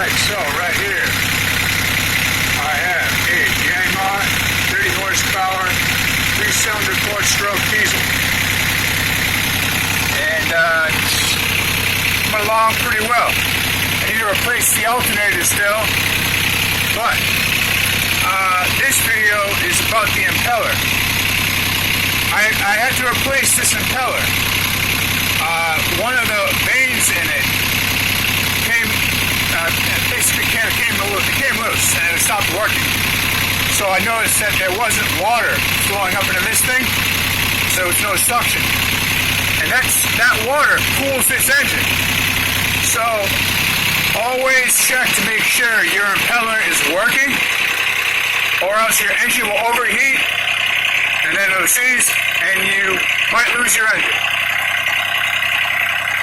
Alright, so right here I have a Yanmar 30 horsepower 3-cylinder 4-stroke diesel. And it's coming along pretty well. I need to replace the alternator still, but this video is about the impeller. I had to replace this impeller. One of the vanes in it came loose and it stopped working. So I noticed that there wasn't water flowing up into this thing, so it's no suction. And that water cools this engine. So always check to make sure your impeller is working, or else your engine will overheat and then it'll seize and you might lose your engine.